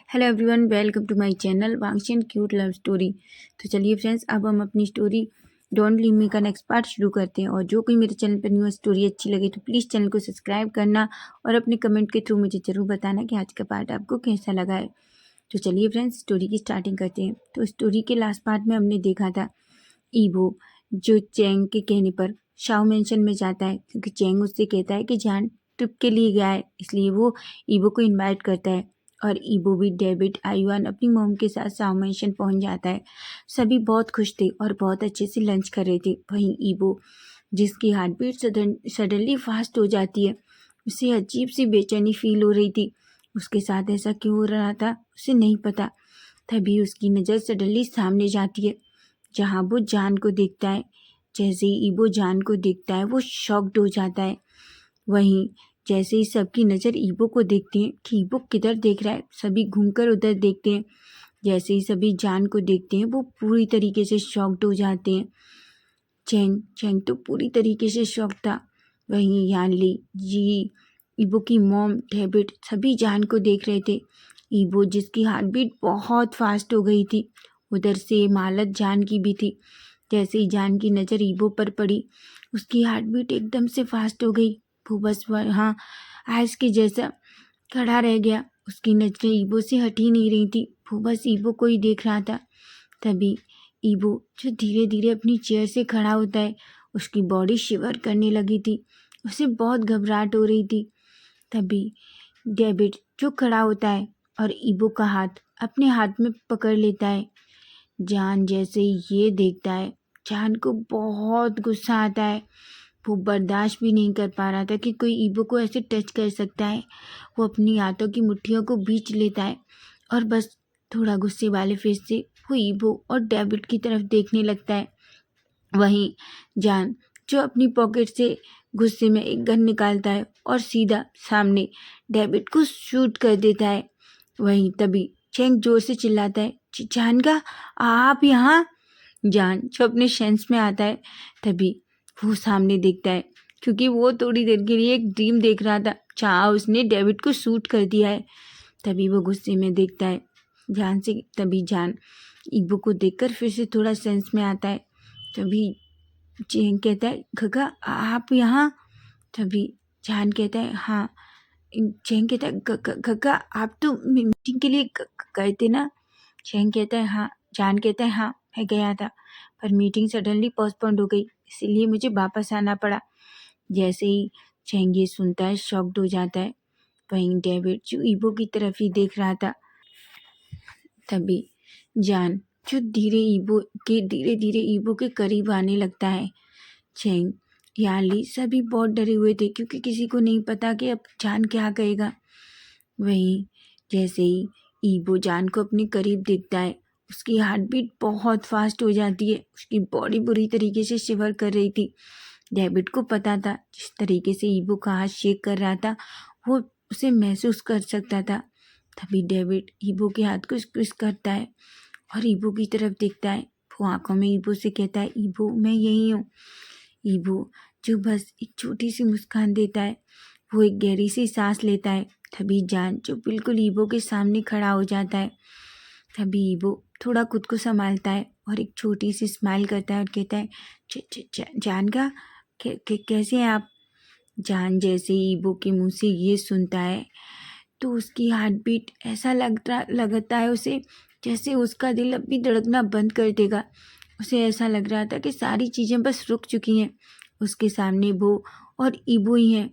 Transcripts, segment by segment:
Hello everyone, welcome to my channel वांगशी and cute love story. तो चलिए friends, अब हम अपनी स्टोरी डोंट लीव मी का नेक्स्ट पार्ट शुरू करते हैं। और जो कोई मेरे चैनल पर न्यू स्टोरी अच्छी लगे तो प्लीज़ चैनल को सब्सक्राइब करना और अपने कमेंट के थ्रू मुझे ज़रूर बताना कि आज का पार्ट आपको कैसा लगा है। तो चलिए फ्रेंड्स, स्टोरी की स्टार्टिंग करते हैं। तो स्टोरी के लास्ट पार्ट में हमने देखा था ईबो जो चैंग के कहने पर शाओ मेंशन में जाता है, क्योंकि चैंग उससे कहता है कि जान ट्रिप के लिए गया है, इसलिए वो ईबो को इनवाइट करता है। और ईबो भी डेविड आयुआन अपनी मॉम के साथ शाओ मेंशन पहुंच जाता है। सभी बहुत खुश थे और बहुत अच्छे से लंच कर रहे थे। वहीं ईबो, जिसकी हार्ट बीट सडनली फास्ट हो जाती है, उसे अजीब सी बेचैनी फील हो रही थी। उसके साथ ऐसा क्यों हो रहा था उसे नहीं पता। तभी उसकी नज़र सडनली सामने जाती है, जहाँ वो जान को देखता है। जैसे ही ईबो जान को देखता है वो शॉक्ड हो जाता है। वहीं जैसे ही सबकी नज़र ईबो को देखती है कि ईबो किधर देख रहा है, सभी घूमकर उधर देखते हैं। जैसे ही सभी जान को देखते हैं वो पूरी तरीके से शॉक्ड हो जाते हैं। चैंग चैंग तो पूरी तरीके से शॉक था। वहीं यानली जी, ईबो की मॉम, डेविड सभी जान को देख रहे थे। ईबो, जिसकी हार्ट बीट बहुत फास्ट हो गई थी, उधर से हालत जान की भी थी। जैसे ही जान की नज़र ईबो पर पड़ी, उसकी हार्ट बीट एकदम से फास्ट हो गई। वो बस वहाँ आइस के जैसा खड़ा रह गया। उसकी नज़रें ईबो से हट ही नहीं रही थी, वो बस ईबो को ही देख रहा था। तभी ईबो, जो धीरे धीरे अपनी चेयर से खड़ा होता है, उसकी बॉडी शिवर करने लगी थी। उसे बहुत घबराहट हो रही थी। तभी डेविड, जो खड़ा होता है और ईबो का हाथ अपने हाथ में पकड़ लेता है। जान जैसे ही ये देखता है, जान को बहुत गुस्सा आता है। वो बर्दाश्त भी नहीं कर पा रहा था कि कोई ईबो को ऐसे टच कर सकता है। वो अपनी हाथों की मुट्ठियों को बीच लेता है और बस थोड़ा गुस्से वाले फेस से वो ईबो और डेविड की तरफ देखने लगता है। वहीं जान, जो अपनी पॉकेट से गुस्से में एक गन निकालता है और सीधा सामने डेविड को शूट कर देता है। वहीं तभी चैंग जोर से चिल्लाता है, जान का, आप यहाँ। जान, जो अपने सेंस में आता है, तभी वो सामने देखता है, क्योंकि वो थोड़ी देर के लिए एक ड्रीम देख रहा था जहाँ उसने डेविड को शूट कर दिया है। तभी वो गुस्से में देखता है जान से। तभी जान ईबो को देखकर फिर से थोड़ा सेंस में आता है। तभी चैंग कहता है, गगा आप यहाँ। तभी जान कहता है, हाँ। चैंग कहता है, गगा आप तो मीटिंग के लिए गए थे ना। चैंग कहता है, हाँ। जान कहता है, हाँ मैं गया था, पर मीटिंग सडनली पोस्टपोन्ड हो गई, इसीलिए मुझे वापस आना पड़ा। जैसे ही चैंग ये सुनता है, शॉक्ड हो जाता है। वहीं डेविड, जो ईबो की तरफ ही देख रहा था, तभी जान, जो धीरे धीरे ईबो के करीब आने लगता है। चैंग, याली सभी बहुत डरे हुए थे, क्योंकि किसी को नहीं पता कि अब जान क्या कहेगा। वहीं जैसे ही ईबो जान को अपने करीब देखता है, उसकी हार्ट बीट बहुत फास्ट हो जाती है। उसकी बॉडी बुरी तरीके से शिवर कर रही थी। डेविड को पता था, जिस तरीके से ईबो का हाथ शेक कर रहा था, वो उसे महसूस कर सकता था। तभी डेविड ईबो के हाथ को स्क्विज करता है और ईबो की तरफ देखता है। वो आंखों में ईबो से कहता है, ईबो मैं यही हूँ। ईबो, जो बस एक छोटी सी मुस्कान देता है। वो एक गहरी सी सांस लेता है। तभी जान, जो बिल्कुल ईबो के सामने खड़ा हो जाता है। तभी ईबो थोड़ा खुद को संभालता है और एक छोटी सी स्माइल करता है और कहता है, जान का, कैसे हैं आप। जान जैसे ही ईबो के मुंह से ये सुनता है, तो उसकी हार्ट बीट ऐसा लगता है उसे, जैसे उसका दिल अभी धड़कना बंद कर देगा। उसे ऐसा लग रहा था कि सारी चीज़ें बस रुक चुकी हैं। उसके सामने वो और ईबो ही हैं।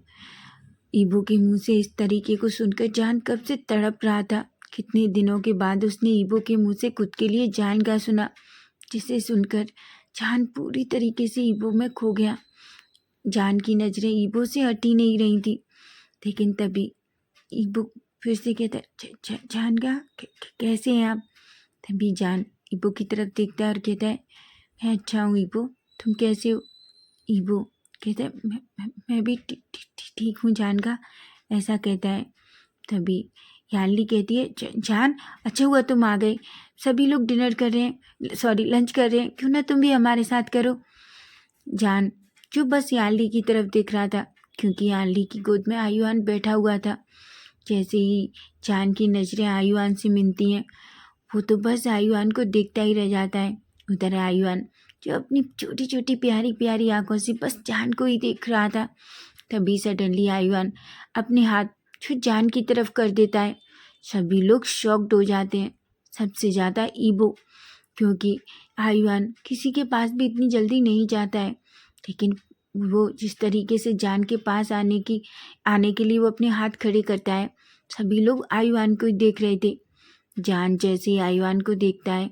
ईबो के मुंह से इस तरीके को सुनकर जान कब से तड़प रहा था। कितने दिनों के बाद उसने ईबो के मुंह से खुद के लिए जान गा सुना, जिसे सुनकर जान पूरी तरीके से ईबो में खो गया। जान की नज़रें ईबो से हटी नहीं रही थी। लेकिन तभी ईबो फिर से कहता है, जान का, कैसे हैं आप। तभी जान ईबो की तरफ देखता है और कहता है, मैं अच्छा हूँ ईबो, तुम कैसे हो। ईबो कहता है, मैं भी ठीक हूँ जान का, ऐसा कहता है। तभी यानली कहती है, जान अच्छा हुआ तुम आ गए, सभी लोग डिनर कर रहे हैं, सॉरी लंच कर रहे हैं, क्यों ना तुम भी हमारे साथ करो। जान, जो बस यानली की तरफ देख रहा था, क्योंकि यानली की गोद में आयुआन बैठा हुआ था। जैसे ही जान की नज़रें आयुआन से मिलती हैं, वो तो बस आयुआन को देखता ही रह जाता है। उधर आयुआन जो अपनी छोटी छोटी प्यारी प्यारी आंखों से बस जान को ही देख रहा था, तभी सडनली आयुआन अपने हाथ जो जान की तरफ कर देता है। सभी लोग शॉक्ड हो जाते हैं, सबसे ज़्यादा ईबो, क्योंकि आयुआन किसी के पास भी इतनी जल्दी नहीं जाता है। लेकिन वो जिस तरीके से जान के पास आने के लिए वो अपने हाथ खड़े करता है, सभी लोग आयुआन को ही देख रहे थे। जान जैसे ही आयुआन को देखता है,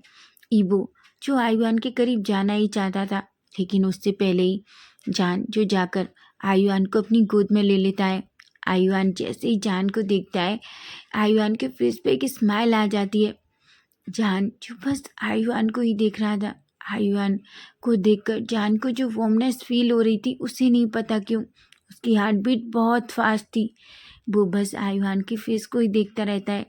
ईबो जो आयुआन के करीब जाना ही चाहता था, लेकिन उससे पहले ही जान जो जाकर आयुआन को अपनी गोद में ले लेता है। आयुआन जैसे ही जान को देखता है, आयुआन के फेस पे एक स्माइल आ जाती है। जान जो बस आयुआन को ही देख रहा था, आयुआन को देखकर जान को जो वार्मनेस फील हो रही थी, उसे नहीं पता क्यों उसकी हार्ट बीट बहुत फास्ट थी। वो बस आयुआन के फेस को ही देखता रहता है।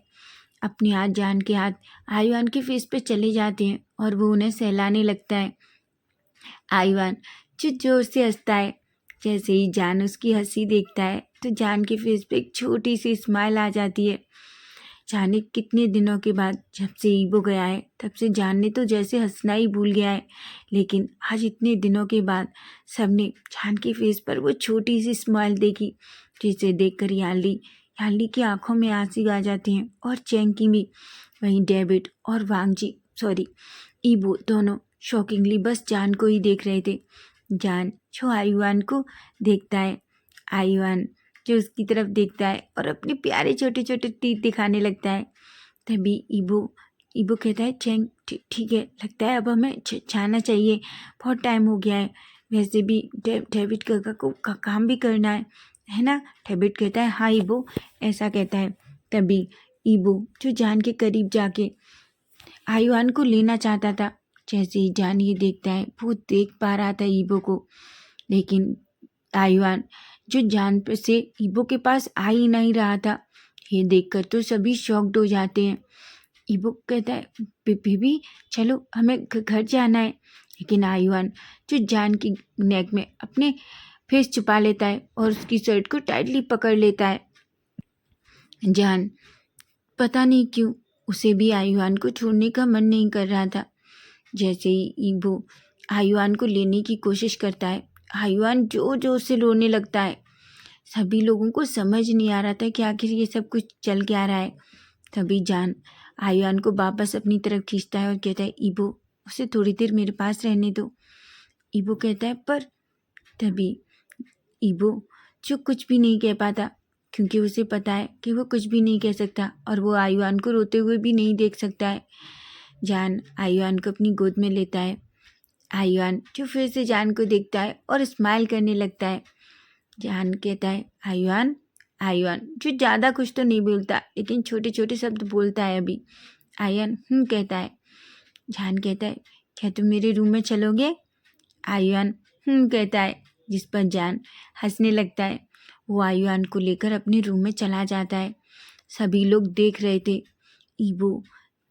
अपने जान के हाथ आयुआन के फेस पे चले जाते हैं और वो उन्हें सहलाने लगता है। आयुआन जो जोर से हंसता है। जैसे ही जान उसकी हंसी देखता है तो जान के फेस पे एक छोटी सी स्माइल आ जाती है। जाने कितने दिनों के बाद जब से ईबो गया है, तब से जान ने तो जैसे हंसना ही भूल गया है, लेकिन आज इतने दिनों के बाद सबने जान के फेस पर वो छोटी सी स्माइल देखी, जिसे देखकर याली की आंखों में आंसू आ जाते हैं और चैंग की भी। वहीं डेविड और ईबो दोनों शॉकिंगली बस जान को ही देख रहे थे। जान जो आयुआन को देखता है, आयुआन जो उसकी तरफ देखता है और अपने प्यारे छोटे छोटे तीर दिखाने लगता है। तभी ईबो कहता है, चैंग ठीक है, लगता है अब हमें जाना चाहिए, बहुत टाइम हो गया है। वैसे भी डेविड काका को काम भी करना है ना। डेविड कहता है, हाँ ईबो, ऐसा कहता है। तभी ईबो जो जान के करीब जाके आयुआन को लेना चाहता था। जैसे ही जान ये देखता है, वो देख पा रहा था ईबो को, लेकिन आयुआन जो जान पे से ईबो के पास आ ही नहीं रहा था। ये देखकर तो सभी शॉक्ड हो जाते हैं। ईबो कहता है, बेबी चलो हमें घर जाना है। लेकिन आयुआन जो जान की नेक में अपने फेस छुपा लेता है और उसकी शर्ट को टाइटली पकड़ लेता है। जान पता नहीं क्यों उसे भी आयुआन को छोड़ने का मन नहीं कर रहा था। जैसे ही ईबो आयुआन को लेने की कोशिश करता है, आयुआन जोर जोर से रोने लगता है। सभी लोगों को समझ नहीं आ रहा था कि आखिर ये सब कुछ चल क्या रहा है। तभी जान आयुआन को वापस अपनी तरफ खींचता है और कहता है, ईबो उसे थोड़ी देर मेरे पास रहने दो। ईबो कहता है, पर तभी ईबो जो कुछ भी नहीं कह पाता, क्योंकि उसे पता है कि वो कुछ भी नहीं कह सकता और वो आयुआन को रोते हुए भी नहीं देख सकता है। जान आयुआन को अपनी गोद में लेता है। आयुआन जो फिर से जान को देखता है और स्माइल करने लगता है। जान कहता है, आयुआन आयुआन जो ज़्यादा कुछ तो नहीं बोलता, लेकिन छोटे छोटे शब्द बोलता है अभी। आयुआन कहता है। जान कहता है, क्या तुम मेरे रूम में चलोगे? आयुआन कहता है, जिस पर जान हंसने लगता है। वो आयुआन को लेकर अपने रूम में चला जाता है। सभी लोग देख रहे थे। ईबो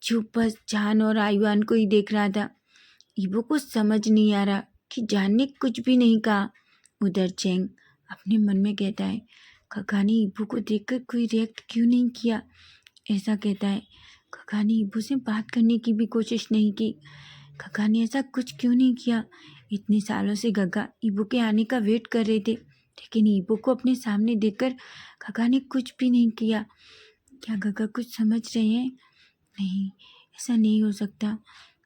जो बस जान और आयुआन को ही देख रहा था। ईबो को समझ नहीं आ रहा कि जान ने कुछ भी नहीं कहा। उधर चैंग अपने मन में कहता है, काका ने ईबो को देखकर कोई रिएक्ट क्यों नहीं किया। ऐसा कहता है, काका ने ईबो से बात करने की भी कोशिश नहीं की। काका ने ऐसा कुछ क्यों नहीं किया। इतने सालों से गगा ईबो के आने का वेट कर रहे थे, लेकिन ईबो को अपने सामने देखकर काका ने कुछ भी नहीं किया। क्या गगा कुछ समझ रहे हैं? नहीं, ऐसा नहीं हो सकता।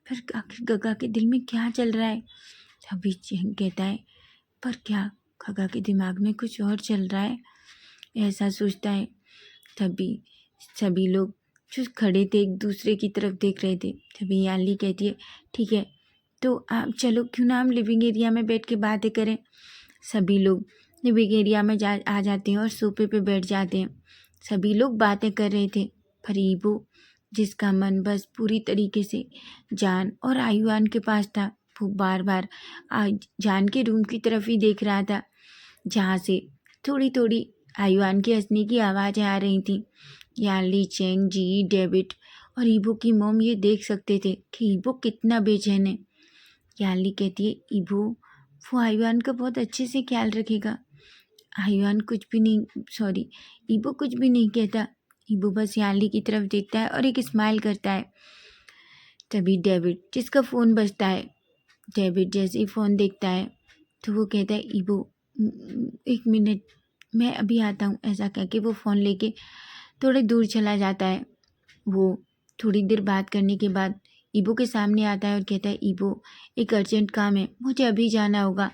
फिर आखिर गगा के दिल में क्या चल रहा है? तभी चैंग कहता है, पर क्या गगा के दिमाग में कुछ और चल रहा है? ऐसा सोचता है। तभी सभी लोग जो खड़े थे एक दूसरे की तरफ देख रहे थे। तभी याली कहती है, ठीक है तो आप चलो, क्यों ना हम लिविंग एरिया में बैठ के बातें करें। सभी लोग लिविंग एरिया में आ जाते हैं और सोफे पे बैठ जाते हैं। सभी लोग बातें कर रहे थे, पर ईबो जिसका मन बस पूरी तरीके से जान और आयुआन के पास था, वो बार बार जान के रूम की तरफ ही देख रहा था, जहाँ से थोड़ी थोड़ी आयुआन के हंसने की आवाज़ें आ रही थी। याली, चैंग, जी, डेविड और ईबो की मोम ये देख सकते थे कि ईबो कितना बेचैन है। याली कहती है, ईबो वो आयुआन का बहुत अच्छे से ख्याल रखेगा। आयुआन कुछ भी नहीं ईबो कुछ भी नहीं कहता, ईबो बस यानली की तरफ देखता है और एक स्माइल करता है। तभी डेविड जिसका फ़ोन बजता है, डेविड जैसे ही फ़ोन देखता है तो वो कहता है ईबो 1 मिनट मैं अभी आता हूँ, ऐसा कह के वो फ़ोन लेके थोड़े दूर चला जाता है। वो थोड़ी देर बात करने के बाद ईबो के सामने आता है और कहता है ईबो एक अर्जेंट काम है, मुझे अभी जाना होगा।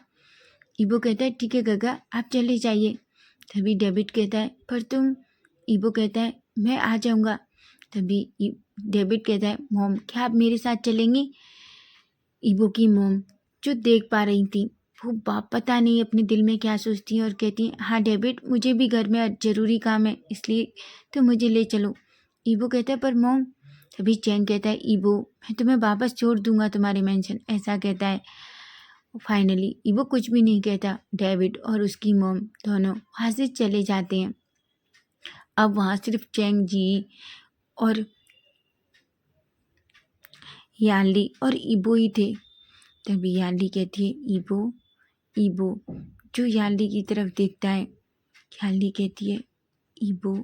ईबो कहता है ठीक है गगा, आप चले जाइए। तभी डेविड कहता है पर तुम, ईबो कहता है मैं आ जाऊँगा। तभी डेविड कहता है मॉम क्या आप मेरे साथ चलेंगी? ईबो की मॉम जो देख पा रही थी, वो बाप पता नहीं अपने दिल में क्या सोचती हैं और कहती हैं हाँ डेविड मुझे भी घर में ज़रूरी काम है, इसलिए तो मुझे ले चलो। ईबो कहता है पर मॉम, तभी चैंग कहता है ईबो मैं तुम्हें वापस छोड़ दूंगा तुम्हारे मेंशन, ऐसा कहता है। फाइनली ईबो कुछ भी नहीं कहता, डेविड और उसकी मॉम दोनों वहाँ से चले जाते हैं। अब वहाँ सिर्फ चैंग जी और यानली और ईबो ही थे। तभी यानली कहती है ईबो, ईबो जो यानली की तरफ देखता है। यानली कहती है ईबो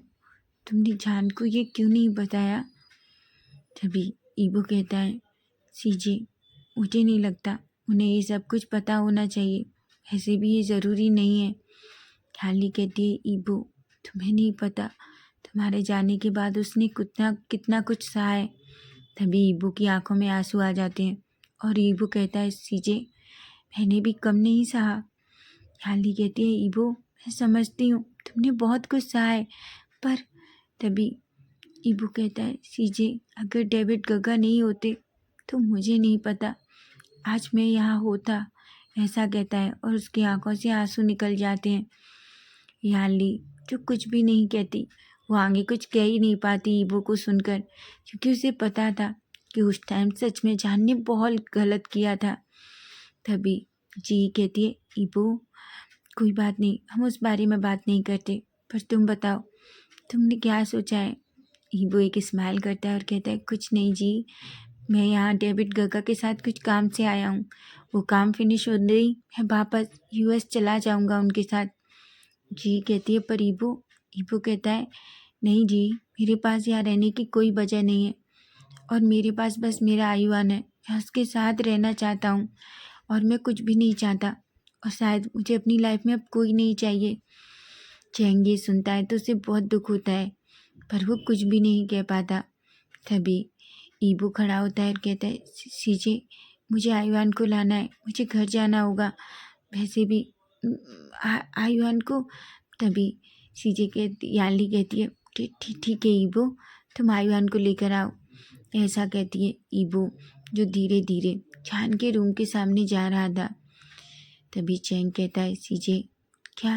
तुमने जान को ये क्यों नहीं बताया? तभी ईबो कहता है सीजे मुझे नहीं लगता उन्हें ये सब कुछ पता होना चाहिए, ऐसे भी ये ज़रूरी नहीं है। यानली कहती है ईबो तुम्हें नहीं पता, तुम्हारे जाने के बाद उसने कितना कितना कुछ सहा है। तभी ईबो की आंखों में आंसू आ जाते हैं और ईबो कहता है सीजे मैंने भी कम नहीं सहा। यानली कहती है ईबो मैं समझती हूँ तुमने बहुत कुछ सहा है, पर तभी ईबो कहता है सीजे अगर डेविड गगा नहीं होते तो मुझे नहीं पता आज मैं यहाँ होता, ऐसा कहता है और उसकी आंखों से आंसू निकल जाते हैं। यानली जो कुछ भी नहीं कहती, वो आगे कुछ कह ही नहीं पाती ईबो को सुनकर, क्योंकि उसे पता था कि उस टाइम सच में जान ने बहुत गलत किया था। तभी जी कहती है ईबो कोई बात नहीं, हम उस बारे में बात नहीं करते, पर तुम बताओ तुमने क्या सोचा है? ईबो एक स्माइल करता है और कहता है कुछ नहीं जी, मैं यहाँ डेविड गगा के साथ कुछ काम से आया हूँ, वो काम फिनिश हो गई मैं वापस यूएस चला जाऊँगा उनके साथ। जी कहती है पर ईबो, ईबो कहता है नहीं जी मेरे पास यहाँ रहने की कोई वजह नहीं है और मेरे पास बस मेरा आयुआन है, मैं उसके साथ रहना चाहता हूँ और मैं कुछ भी नहीं चाहता और शायद मुझे अपनी लाइफ में अब कोई नहीं चाहिए। चैंग ये सुनता है तो उसे बहुत दुख होता है, पर वो कुछ भी नहीं कह पाता। तभी ईबो खड़ा होता है और कहता है सीजे मुझे आयुआन को लाना है, मुझे घर जाना होगा, वैसे भी आयुआन को। तभी सीजे कहती यानली कहती है ठीक है ईबो तुम आयुआन को लेकर आओ, ऐसा कहती है ईबो जो धीरे धीरे जान के रूम के सामने जा रहा था। तभी चैंग कहता है सीजे क्या?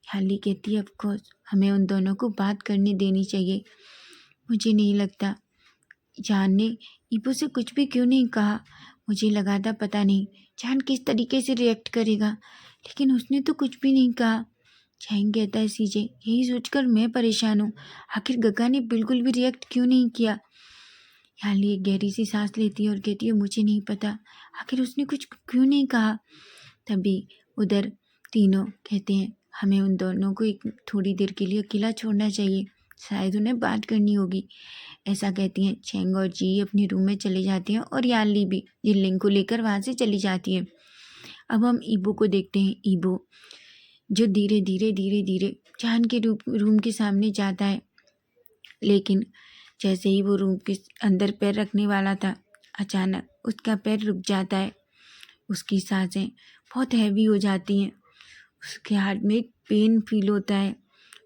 यानली कहती है ऑफकोर्स हमें उन दोनों को बात करने देनी चाहिए, मुझे नहीं लगता जान ने ईबो से कुछ भी क्यों नहीं कहा, मुझे लगा था पता नहीं जान किस तरीके से रिएक्ट करेगा, लेकिन उसने तो कुछ भी नहीं कहा। चैंग कहता है सीजे यही सोचकर मैं परेशान हूँ, आखिर गगा ने बिल्कुल भी रिएक्ट क्यों नहीं किया। यानली एक गहरी सी सांस लेती है और कहती है मुझे नहीं पता आखिर उसने कुछ क्यों नहीं कहा। तभी उधर तीनों कहते हैं हमें उन दोनों को एक थोड़ी देर के लिए अकेला छोड़ना चाहिए, शायद उन्हें बात करनी होगी, ऐसा कहती हैं। चैंग और जी अपने रूम में चले जाते हैं और यानली भी जिनलिंग को लेकर वहाँ से चली जाती है। अब हम ईबो को देखते हैं, ईबो जो धीरे धीरे जान के रूम के सामने जाता है, लेकिन जैसे ही वो रूम के अंदर पैर रखने वाला था अचानक उसका पैर रुक जाता है, उसकी सांसें बहुत हैवी हो जाती हैं, उसके हार्ट में एक पेन फील होता है,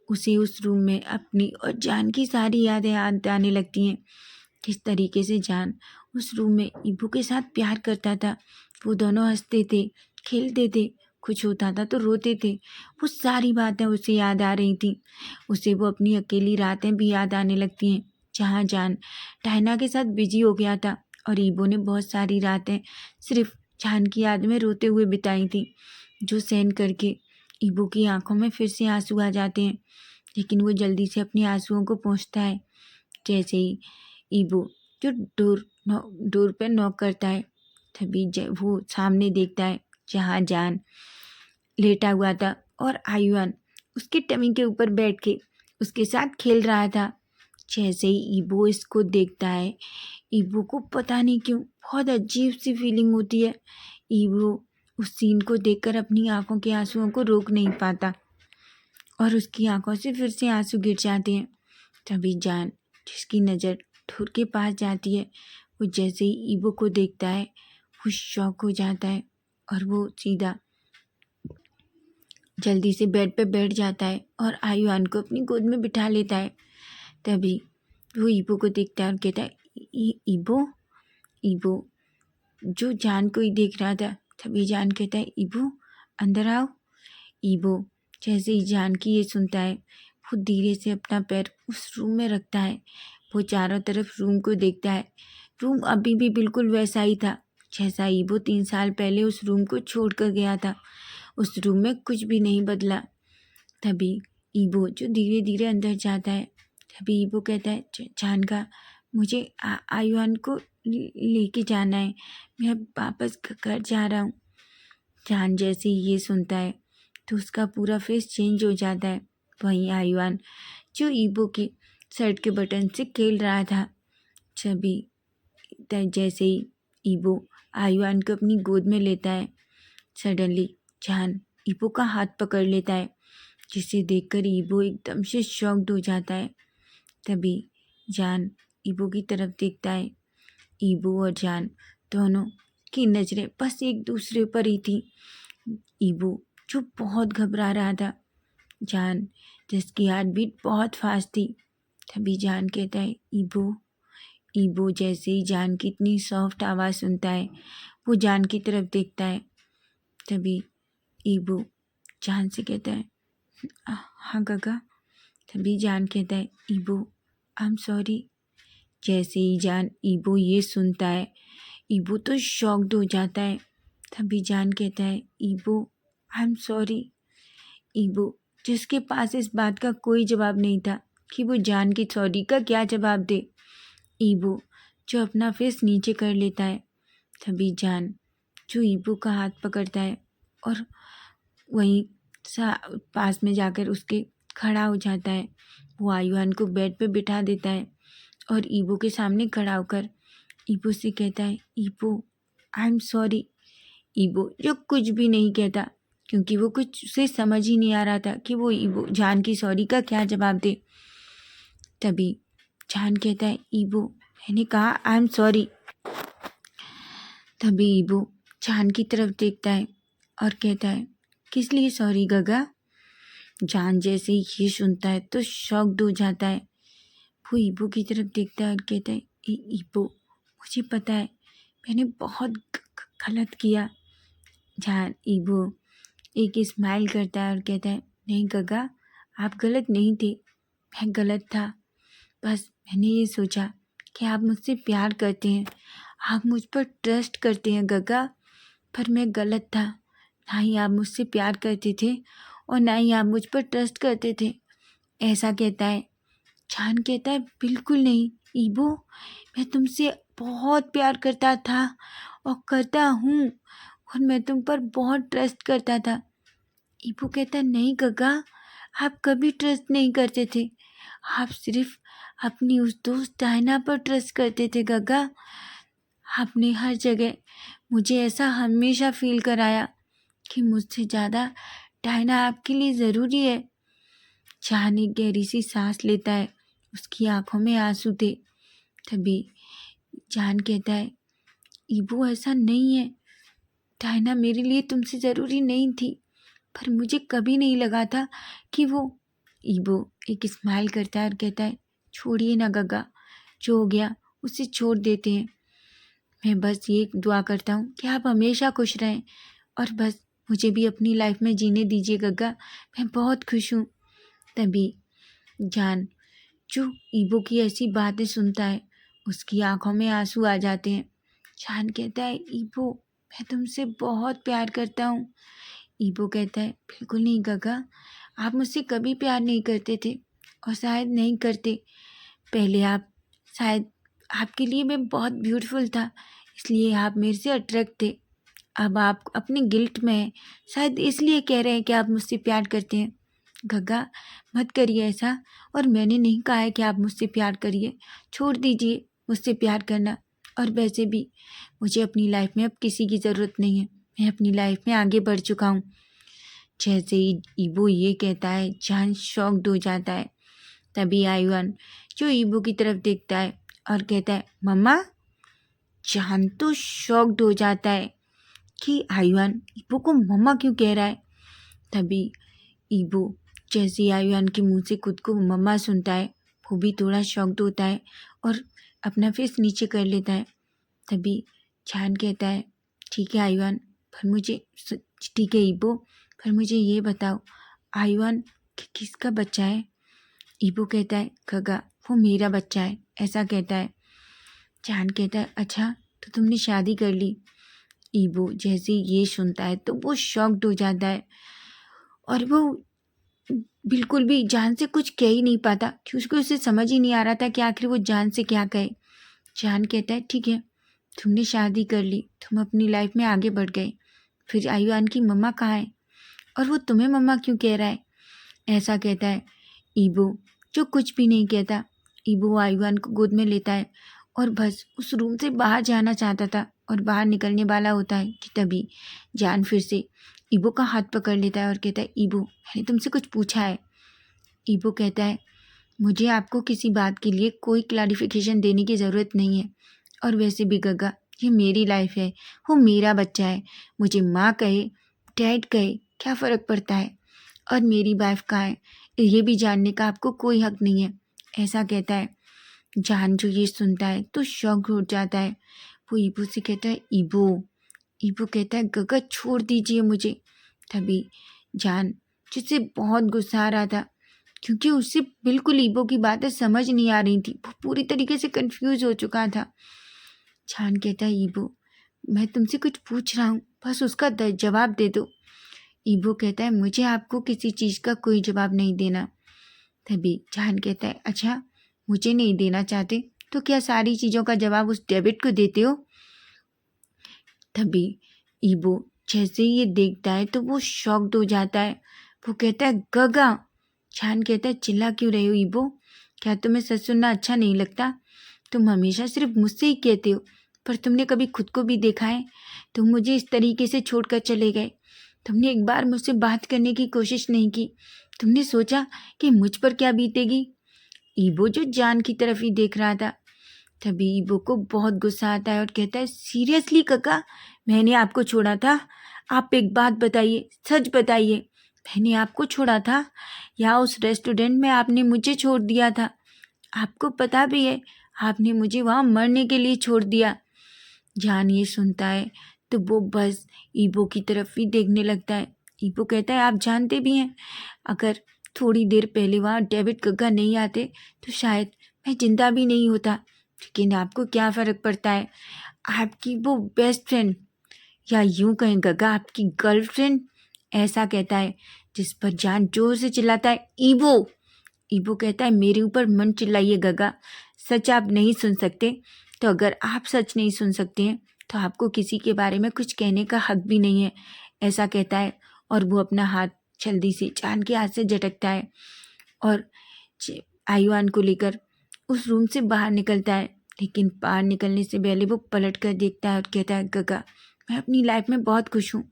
उसे उस रूम में अपनी और जान की सारी यादें याद आने लगती हैं। किस तरीके से जान उस रूम में ईबो के साथ प्यार करता था, वो दोनों हंसते थे, खेलते थे, कुछ होता था तो रोते थे, वो सारी बातें उसे याद आ रही थी। उसे वो अपनी अकेली रातें भी याद आने लगती हैं जहाँ जान डायना के साथ बिजी हो गया था और ईबो ने बहुत सारी रातें सिर्फ जान की याद में रोते हुए बिताई थी, जो सहन करके ईबो की आंखों में फिर से आंसू आ जाते हैं, लेकिन वो जल्दी से अपने आंसुओं को पोंछता है। जैसे ही ईबो जो डोर पे नॉक करता है, तभी वो सामने देखता है जहाँ जान लेटा हुआ था और आयुआन उसके टमी के ऊपर बैठ के उसके साथ खेल रहा था। जैसे ही ईबो इसको देखता है, ईबो को पता नहीं क्यों बहुत अजीब सी फीलिंग होती है। ईबो उस सीन को देखकर अपनी आंखों के आंसुओं को रोक नहीं पाता और उसकी आंखों से फिर से आंसू गिर जाते हैं। तभी जान, जिसकी नज़र ठुर के पास जाती है, वो जैसे ही ईबो को देखता है वो शॉक हो जाता है और वो सीधा जल्दी से बेड पे बैठ जाता है और आयुआन को अपनी गोद में बिठा लेता है। तभी वो ईबो को देखता है और कहता है, ईबो ईबो जो जान को ही देख रहा था। तभी जान कहता है, ईबो अंदर आओ। ईबो जैसे ही जान की ये सुनता है, वो धीरे से अपना पैर उस रूम में रखता है। वो चारों तरफ रूम को देखता है। रूम अभी भी बिल्कुल वैसा ही था जैसा ईबो 3 साल पहले उस रूम को छोड़ कर गया था। उस रूम में कुछ भी नहीं बदला। तभी ईबो जो धीरे धीरे अंदर जाता है, तभी ईबो कहता है, जान का मुझे आयुआन को लेके जाना है, मैं वापस घर जा रहा हूँ। जान जैसे ही ये सुनता है तो उसका पूरा फेस चेंज हो जाता है। वहीं आयुआन जो ईबो के शर्ट के बटन से खेल रहा था, तभी जैसे ही ईबो आयुआन को अपनी गोद में लेता है, सडनली जान ईबो का हाथ पकड़ लेता है, जिसे देखकर ईबो एकदम से शॉक्ड हो जाता है। तभी जान ईबो की तरफ देखता है। ईबो और जान दोनों की नज़रें बस एक दूसरे पर ही थी। ईबो जो बहुत घबरा रहा था, जान जिसकी हार्ट बीट बहुत फास्ट थी। तभी जान कहता है, ईबो ईबो जैसे ही जान की इतनी सॉफ्ट आवाज़ सुनता है, वो जान की तरफ देखता है। तभी ईबो जान से कहता है, हाँ गगा। तभी जान कहता है, ईबो आई एम सॉरी। जैसे ही जान ईबो ये सुनता है, ईबो तो शॉक्ड हो जाता है। तभी जान कहता है, ईबो आई एम सॉरी। ईबो जिसके पास इस बात का कोई जवाब नहीं था कि वो जान की सॉरी का क्या जवाब दे। ईबो जो अपना फेस नीचे कर लेता है। तभी जान जो ईबो का हाथ पकड़ता है और वहीं पास में जाकर उसके खड़ा हो जाता है। वो आयुआन को बेड पे बिठा देता है और ईबो के सामने खड़ा होकर ईबो से कहता है, ईबो आई एम सॉरी। ईबो जो कुछ भी नहीं कहता, क्योंकि वो कुछ उसे समझ ही नहीं आ रहा था कि वो ईबो जान की सॉरी का क्या जवाब दे। तभी जान कहता है, ईबो मैंने कहा आई एम सॉरी। तभी ईबो जान की तरफ देखता है और कहता है, किस लिए सॉरी गगा। जान जैसे ही ये सुनता है तो शॉक्ड हो जाता है। वो ईबो की तरफ देखता है और कहता है, ईबो मुझे पता है मैंने बहुत गलत किया। जान ईबो एक स्माइल करता है और कहता है, नहीं गगा आप गलत नहीं थे, मैं गलत था। बस मैंने ये सोचा कि आप मुझसे प्यार करते हैं, आप मुझ पर ट्रस्ट करते हैं गगा, पर मैं गलत था। ना ही आप मुझसे प्यार करते थे और ना ही आप मुझ पर ट्रस्ट करते थे, ऐसा कहता है। जान कहता है, बिल्कुल नहीं ईबो, मैं तुमसे बहुत प्यार करता था और करता हूँ और मैं तुम पर बहुत ट्रस्ट करता था। ईबो कहता, नहीं गगा आप कभी ट्रस्ट नहीं करते थे, आप सिर्फ अपनी उस दोस्त डायना पर ट्रस्ट करते थे गगा। आपने हर जगह मुझे ऐसा हमेशा फील कराया कि मुझसे ज़्यादा डायना आपके लिए ज़रूरी है। जान एक गहरी सी सांस लेता है, उसकी आंखों में आंसू थे। तभी जान कहता है, ईबो ऐसा नहीं है, डायना मेरे लिए तुमसे ज़रूरी नहीं थी, पर मुझे कभी नहीं लगा था कि वो। ईबो एक स्माइल करता है और कहता है, छोड़िए ना गगा, जो हो गया उसे छोड़ देते हैं। मैं बस ये दुआ करता हूँ कि आप हमेशा खुश रहें और बस मुझे भी अपनी लाइफ में जीने दीजिए गगा, मैं बहुत खुश हूँ। तभी जान जो ईबो की ऐसी बातें सुनता है, उसकी आंखों में आंसू आ जाते हैं। जान कहता है, ईबो मैं तुमसे बहुत प्यार करता हूँ। ईबो कहता है, बिल्कुल नहीं गगा, आप मुझसे कभी प्यार नहीं करते थे और शायद नहीं करते। पहले आप शायद आपके लिए मैं बहुत ब्यूटीफुल था, इसलिए आप मेरे से अट्रैक्ट थे। अब आप अपने गिल्ट में हैं, शायद इसलिए कह रहे हैं कि आप मुझसे प्यार करते हैं। गग्गा मत करिए ऐसा, और मैंने नहीं कहा है कि आप मुझसे प्यार करिए, छोड़ दीजिए मुझसे प्यार करना। और वैसे भी मुझे अपनी लाइफ में अब किसी की ज़रूरत नहीं है, मैं अपनी लाइफ में आगे बढ़ चुका हूँ। जैसे ही ईबो ये कहता है, जान शॉक्ड हो जाता है। तभी आयुआन जो ईबो की तरफ देखता है और कहता है, मम्मा। जान तो शॉक्ड हो जाता है कि आयुआन ईबो को मम्मा क्यों कह रहा है। तभी ईबो जैसे ही आयुआन के मुंह से खुद को मम्मा सुनता है, वो भी थोड़ा शॉक्ड होता है और अपना फेस नीचे कर लेता है। तभी जान कहता है, ठीक है आयुआन, पर मुझे ठीक है ईबो, पर मुझे ये बताओ आयुआन किसका बच्चा है। ईबो कहता है, गग्गा वो मेरा बच्चा है, ऐसा कहता है। जान कहता है, अच्छा तो तुमने शादी कर ली। ईबो जैसे ये सुनता है तो वो शॉक्ड हो जाता है और वो बिल्कुल भी जान से कुछ कह ही नहीं पाता, क्योंकि उसे समझ ही नहीं आ रहा था कि आखिर वो जान से क्या कहे। जान कहता है, ठीक है तुमने शादी कर ली, तुम अपनी लाइफ में आगे बढ़ गए, फिर आयुआन की मम्मा कहाँ है और वो तुम्हें मम्मा क्यों कह रहा है, ऐसा कहता है। ईबो जो कुछ भी नहीं कहता, ईबो आयुआन को गोद में लेता है और बस उस रूम से बाहर जाना चाहता था और बाहर निकलने वाला होता है कि तभी जान फिर से ईबो का हाथ पकड़ लेता है और कहता है, ईबो मैंने तुमसे कुछ पूछा है। ईबो कहता है, मुझे आपको किसी बात के लिए कोई क्लैरिफिकेशन देने की ज़रूरत नहीं है, और वैसे भी गग्गा ये मेरी लाइफ है, वो मेरा बच्चा है, मुझे माँ कहे डैड कहे क्या फ़र्क पड़ता है, और मेरी वाइफ कहाँ है ये भी जानने का आपको कोई हक नहीं है, ऐसा कहता है। जान जो ये सुनता है तो शॉक हो जाता है। वो ईबो से कहता है, ईबो। ईबो कहता है, गग्गा छोड़ दीजिए मुझे। तभी जान जिससे बहुत गुस्सा आ रहा था, क्योंकि उससे बिल्कुल ईबो की बातें समझ नहीं आ रही थी, वो पूरी तरीके से कंफ्यूज हो चुका था। जान कहता है, ईबो मैं तुमसे कुछ पूछ रहा हूँ, बस उसका जवाब दे दो। ईबो कहता है, मुझे आपको किसी चीज़ का कोई जवाब नहीं देना। तभी जान कहता है, अच्छा मुझे नहीं देना चाहते तो क्या सारी चीज़ों का जवाब उस डेविड को देते हो। तभी ईबो जैसे ही ये देखता है तो वो शॉक्ड हो जाता है। वो कहता है, गग्गा। जान कहता है, चिल्ला क्यों रहे हो ईबो, क्या तुम्हें सच सुनना अच्छा नहीं लगता। तुम हमेशा सिर्फ मुझसे ही कहते हो, पर तुमने कभी खुद को भी देखा है। तुम मुझे इस तरीके से छोड़कर चले गए, तुमने एक बार मुझसे बात करने की कोशिश नहीं की, तुमने सोचा कि मुझ पर क्या बीतेगी। ईबो जो जान की तरफ ही देख रहा था। तभी ईबो को बहुत गुस्सा आता है और कहता है, सीरियसली काका, मैंने आपको छोड़ा था। आप एक बात बताइए, सच बताइए, मैंने आपको छोड़ा था या उस रेस्टोरेंट में आपने मुझे छोड़ दिया था। आपको पता भी है आपने मुझे वहाँ मरने के लिए छोड़ दिया। जान ये सुनता है तो वो बस ईबो की तरफ ही देखने लगता है। ईबो कहता है, आप जानते भी हैं अगर थोड़ी देर पहले वहाँ डेविड गग्गा नहीं आते तो शायद मैं जिंदा भी नहीं होता, लेकिन आपको क्या फ़र्क पड़ता है। आपकी वो बेस्ट फ्रेंड, या यूं कहें गग्गा आपकी गर्लफ्रेंड, ऐसा कहता है। जिस पर जान जोर से चिल्लाता है, ईबो। ईबो कहता है, मेरे ऊपर मन चिल्लाइए गग्गा, सच आप नहीं सुन सकते तो अगर आप सच नहीं सुन सकते हैं तो आपको किसी के बारे में कुछ कहने का हक भी नहीं है, ऐसा कहता है। और वो अपना हाथ जल्दी से जान के हाथ से झटकता है और आयुआन को लेकर उस रूम से बाहर निकलता है। लेकिन बाहर निकलने से पहले वो पलट कर देखता है और कहता है, गग्गा मैं अपनी लाइफ में बहुत खुश हूँ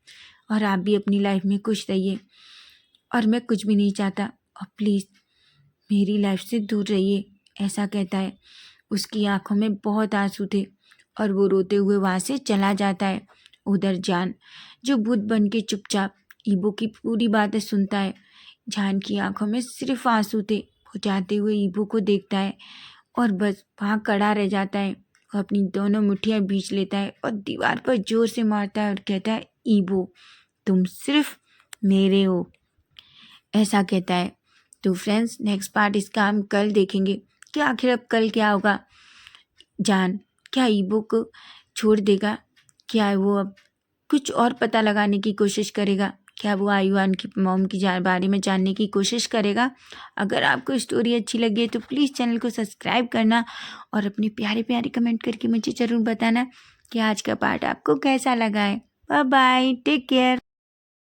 और आप भी अपनी लाइफ में खुश रहिए, और मैं कुछ भी नहीं चाहता, और प्लीज़ मेरी लाइफ से दूर रहिए, ऐसा कहता है। उसकी आंखों में बहुत आंसू थे और वो रोते हुए वहाँ से चला जाता है। उधर जान जो भूत बन के चुपचाप ईबो की पूरी बातें सुनता है। जान की आंखों में सिर्फ आंसू थे। वो जाते हुए ईबो को देखता है और बस वहाँ खड़ा रह जाता है। वो अपनी दोनों मुट्ठियाँ बींच लेता है और दीवार पर जोर से मारता है और कहता है, ईबो तुम सिर्फ मेरे हो, ऐसा कहता है। तो फ्रेंड्स नेक्स्ट पार्ट इसका हम कल देखेंगे कि आखिर अब कल क्या होगा। जान क्या ईबो को छोड़ देगा, क्या वो अब कुछ और पता लगाने की कोशिश करेगा, क्या वो आयुआन की मॉम की बारे में जानने की कोशिश करेगा। अगर आपको स्टोरी अच्छी लगी है तो प्लीज़ चैनल को सब्सक्राइब करना और अपने प्यारे प्यारे कमेंट करके मुझे ज़रूर बताना कि आज का पार्ट आपको कैसा लगा है। Bye bye, take care.